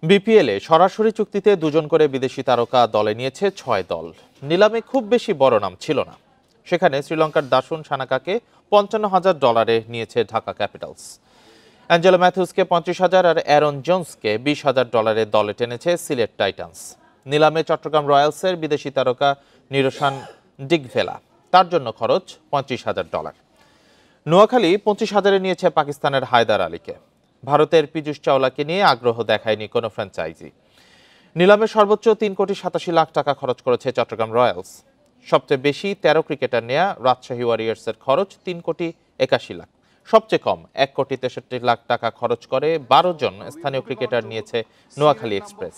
বিপিএলে সরাসরি চুক্তিতে দুজন করে বিদেশি তারকা দলে নিয়েছে ৬ দল। নিলামে খুব বেশি বড় নাম ছিল না। সেখানে শ্রীলঙ্কার দাসুন সানাকাকে $৫৫,০০০ নিয়েছে ঢাকা ক্যাপিটালস। অ্যাঞ্জেলো ম্যাথিউসকে $৩৫,০০০ আর অ্যারন জোন্সকে $২০,০০০ দলে টেনেছে সিলেট টাইটান্স। নিলামে চট্টগ্রাম রয়্যালসের বিদেশি তারকা নিরোশান ডিগভেলা, তার জন্য খরচ $৩৫,০০০। নোয়াখালী ২৫,০০০-এ নিয়েছে পাকিস্তানের হায়দার আলীকে। ভারতের পীযূষ চাওলাকে নিয়ে আগ্রহ দেখায়নি কোনো ফ্র্যাঞ্চাইজি। নিলামে সর্বোচ্চ $৩,৮৭,০০,০০০ খরচ করেছে চট্টগ্রাম রয়্যালস। সবচেয়ে বেশি ১৩ ক্রিকেটার নেয়া রাজশাহী ওয়ারিয়র্সের খরচ $৩,৮১,০০,০০০। সবচেয়ে কম $১,৬৩,০০,০০০ খরচ করে ১২ জন স্থানীয় ক্রিকেটার নিয়েছে নোয়াখালী এক্সপ্রেস।